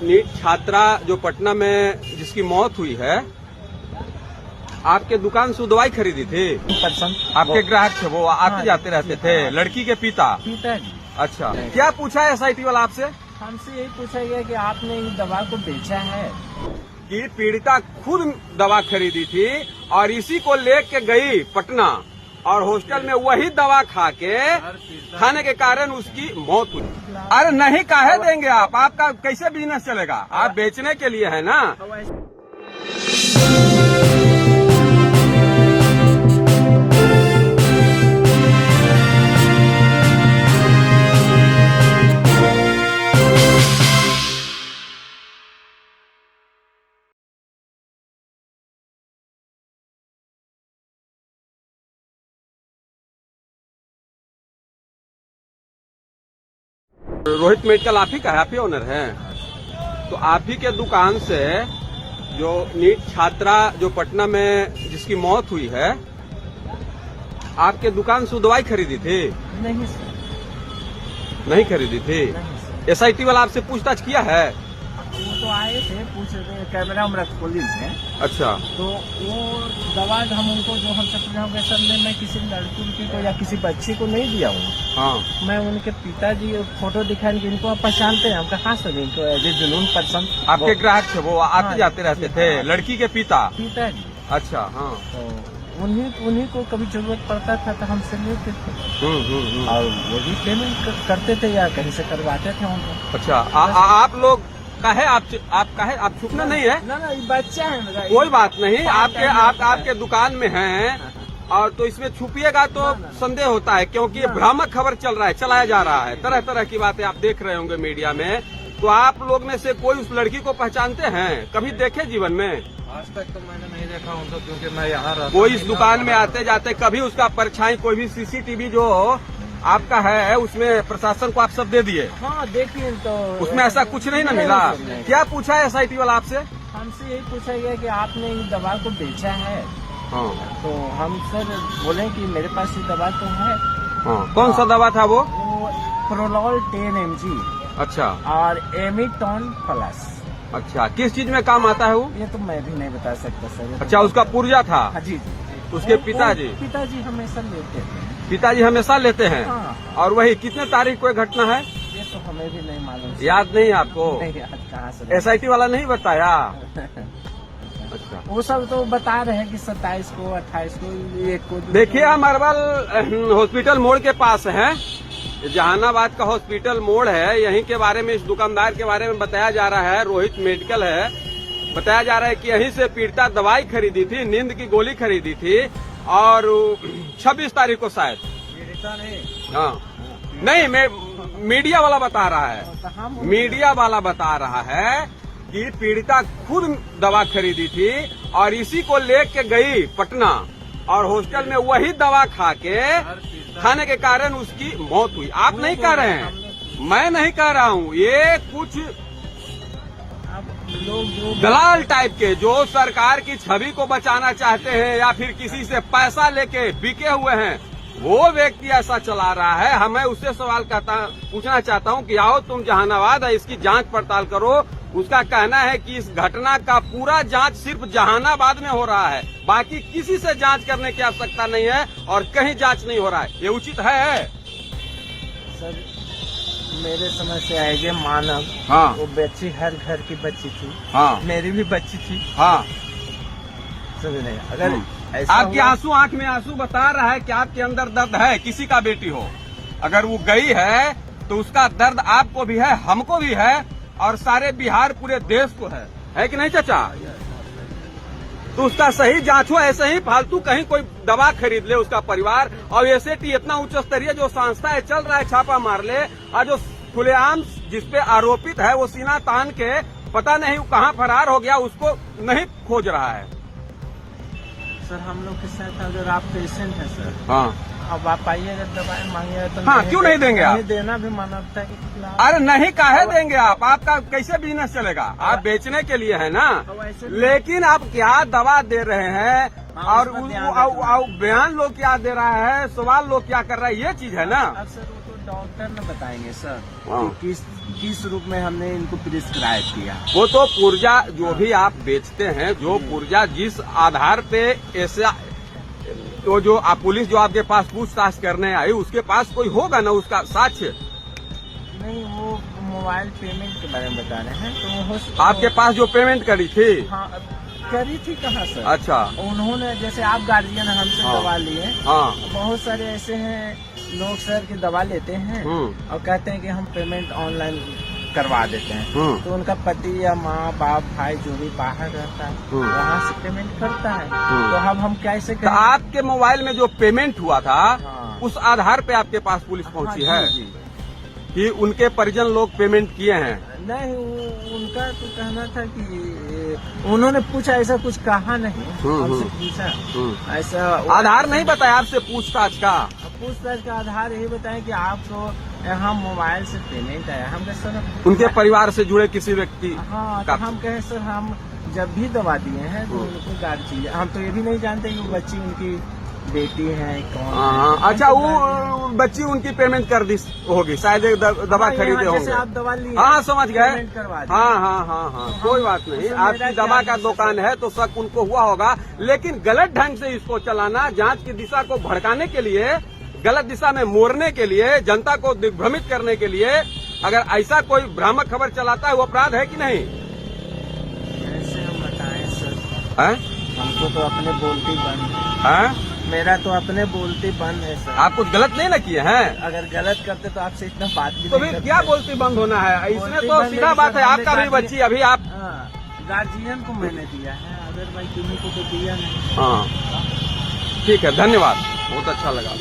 NEET छात्रा जो पटना में जिसकी मौत हुई है, आपके दुकान से दवाई खरीदी थी? आपके ग्राहक थे, वो आते जाते रहते थे? लड़की के पिताजी। अच्छा, क्या पूछा है SIT वाला आपसे? हमसे यही पूछा गया कि आपने इस दवा को बेचा है? कि पीड़िता खुद दवा खरीदी थी और इसी को लेके गई पटना और हॉस्टल में वही दवा खाने के कारण उसकी मौत हुई। अरे नहीं, काहे देंगे आप? आपका कैसे बिजनेस चलेगा? आप बेचने के लिए है ना। रोहित मेडिकल आप ही का है? आप ही ओनर हैं? तो आप ही के दुकान से जो नीट छात्रा जो पटना में जिसकी मौत हुई है, आपके दुकान से दवाई खरीदी थी? नहीं सर। नहीं खरीदी थी? SIT वाला आपसे पूछताछ किया है? वो तो आए थे, पूछ रहे थे, कैमरा में खोली थे। अच्छा, तो वो दवा हम उनको जो हमसे पूछा होगा, सर मैं किसी लड़की को या किसी बच्ची को नहीं दिया हूँ। हाँ, मैं उनके पिताजी फोटो दिखाएंगे, इनको आप पहचानते हैं? हम कहा सर इनको एज ए जुनून पर्सन। आपके ग्राहक थे, वो आते जाते रहते थे? लड़की के पिताजी। अच्छा, हाँ। तो उन्हीं को कभी जरूरत पड़ता था तो हमसे लेते थे और वो भी पेमेंट करते थे या कहीं से करवाते थे उनको। अच्छा, आप लोग काहे आप छुपना नहीं है? ना ये बच्चा है मेरा। कोई बात नहीं, आपके दुकान में हैं और तो इसमें छुपिएगा तो संदेह होता है, क्योंकि भ्रामक खबर चलाया जा रहा है, तरह तरह की बातें आप देख रहे होंगे मीडिया में। तो आप लोग में से कोई उस लड़की को पहचानते हैं? कभी देखे जीवन में? आज तक तो मैंने नहीं देखा उनको, क्योंकि मैं यहाँ रहता। कोई इस दुकान में आते जाते कभी उसका परछाई, कोई भी CCTV जो आपका है उसमें प्रशासन को आप सब दे दिए? हाँ देखिए, तो उसमें ऐसा कुछ नहीं ना मिला? क्या पूछा है SIT वाला आपसे? हमसे यही पूछा गया कि आपने इस दवा को बेचा है? हाँ। तो हम सर बोले कि मेरे पास ये दवा तो है। हाँ, कौन सा दवा था वो? प्रोलॉल 10 mg। अच्छा, और एमिटॉन प्लस। अच्छा, किस चीज में काम आता है वो? ये तो मैं भी नहीं बता सकता सर। अच्छा, उसका पुर्जा था? हाँ जी। उसके पिताजी हमेशा लेते हैं। पिताजी हमेशा लेते हैं? हाँ। और वही कितने तारीख को घटना है? ये तो हमें भी नहीं मालूम। याद नहीं आपको? नहीं याद, कहाँ से? SIT वाला नहीं बताया? अच्छा, वो सब तो बता रहे हैं कि 27 को 28 को 1 को। देखिए, हम अरवल हॉस्पिटल मोड़ के पास हैं, जहानाबाद का हॉस्पिटल मोड़ है। यहीं के बारे में, इस दुकानदार के बारे में बताया जा रहा है। रोहित मेडिकल है। बताया जा रहा है कि यहीं से पीड़िता दवाई खरीदी थी, नींद की गोली खरीदी थी और 26 तारीख को शायद। हाँ नहीं, मैं मीडिया वाला बता रहा है। मीडिया वाला बता रहा है कि पीड़िता खुद दवा खरीदी थी और इसी को लेके गई पटना और हॉस्टल में वही दवा खाने के कारण उसकी मौत हुई। आप नहीं कह रहे हैं, मैं नहीं कह रहा हूँ। ये कुछ दलाल टाइप के जो सरकार की छवि को बचाना चाहते हैं या फिर किसी से पैसा लेके बिके हुए हैं, वो व्यक्ति ऐसा चला रहा है। हमें उससे सवाल पूछना चाहता हूँ कि आओ तुम जहानाबाद है, इसकी जांच पड़ताल करो। उसका कहना है कि इस घटना का पूरा जांच सिर्फ जहानाबाद में हो रहा है, बाकी किसी से जांच करने की आवश्यकता नहीं है और कहीं जांच नहीं हो रहा है। ये उचित है? सर मेरे समझ से आएगा मानव। हाँ। वो बच्ची हर घर की बच्ची थी। हाँ। मेरी भी बच्ची थी। हाँ। समझ नहीं? अगर आपके आंसू, आंख में आंसू बता रहा है कि आपके अंदर दर्द है। किसी का बेटी हो, अगर वो गई है तो उसका दर्द आपको भी है, हमको भी है और सारे बिहार पूरे देश को है कि नहीं चाचा? तो उसका सही जांच हो। ऐसे ही फालतू कहीं कोई दवा खरीद ले उसका परिवार, और SIT इतना उच्च स्तरीय जो संस्था है चल रहा है, छापा मार ले, और जो खुलेआम जिसपे आरोपित है वो सीना तान के पता नहीं कहाँ फरार हो गया, उसको नहीं खोज रहा है। सर हम लोग के साथ अगर आप पेशेंट हैं सर, हाँ, अब आप आइएगा दवाई मांगिएगा तो हाँ, क्यों नहीं देंगे आप? देना भी मानवता के खिलाफ। अरे नहीं, काहे देंगे आप? आपका कैसे बिजनेस चलेगा? आप बेचने के लिए है ना। लेकिन आप क्या दवा दे रहे हैं और बयान लोग क्या दे रहा है, सवाल लोग क्या कर रहा है, ये चीज है ना। डॉक्टर न बताएंगे सर हाँ। कि किस रूप में हमने इनको प्रिस्क्राइब किया। वो तो पुर्जा जो भी आप बेचते हैं, जो पुर्जा जिस आधार पे ऐसा तो जो पुलिस जो आपके पास पूछताछ करने आई उसके पास कोई होगा ना उसका साक्ष्य। नहीं, वो मोबाइल पेमेंट के बारे में बता रहे हैं, तो आपके पास जो पेमेंट करी थी। हाँ, करी थी कहाँ सर? अच्छा, उन्होंने जैसे आप गार्जियन हमसे हाँ। दवा लिए, हाँ, बहुत सारे ऐसे हैं लोग सर की दवा लेते हैं और कहते हैं कि हम पेमेंट ऑनलाइन करवा देते हैं, तो उनका पति या माँ बाप भाई जो भी बाहर रहता है वहाँ से पेमेंट करता है, तो हम कैसे तो आपके मोबाइल में जो पेमेंट हुआ था हाँ। उस आधार पे आपके पास पुलिस पहुंची हाँ, है जी, जी। कि उनके परिजन लोग पेमेंट किए हैं। नहीं, उनका तो कहना था कि उन्होंने पूछा, ऐसा कुछ कहा नहीं, हमसे पूछा ऐसा आधार नहीं बताया आपसे पूछताछ का। पूछताछ का आधार यही बताया कि आपको यहाँ मोबाइल से पेमेंट आया। हम कहे सर उनके परिवार से जुड़े किसी व्यक्ति हाँ, तो हम कहे सर हम जब भी दवा दिए हैं तो उनको गारंटी, हम तो ये भी नहीं जानते कि वो बच्ची उनकी बेटी है कौन है। अच्छा, वो बच्ची उनकी पेमेंट कर दी होगी शायद, दवा खरीदे होंगे। जैसे आप दवा लिए, हाँ, समझ गए। पेमेंट करवा दी। हाँ हाँ हाँ हाँ, कोई बात नहीं। आपकी दवा का दुकान है तो शक उनको हुआ होगा, लेकिन गलत ढंग से इसको चलाना, जांच की दिशा को भड़काने के लिए, गलत दिशा में मोड़ने के लिए, जनता को दिग्भ्रमित करने के लिए अगर ऐसा कोई भ्रामक खबर चलाता है वो अपराध है कि नहीं? कैसे हम बताएं सर? है? हमको तो अपने बोलती बंद है? मेरा तो अपने बोलती बंद है सर। आप कुछ गलत नहीं ना किए हैं? अगर गलत करते तो आपसे इतना बात भी तो नहीं फिर करते। क्या बोलती बंद होना है? इसमें बोलती तो बंद सीधा नहीं बात सर, है, हमने आपका भी गार्जियन- बच्ची अभी आप। गार्जियन को मैंने दिया है, अदरवाइज किन्हीं को तो दिया नहीं। हाँ, ठीक है, धन्यवाद, बहुत अच्छा लगा।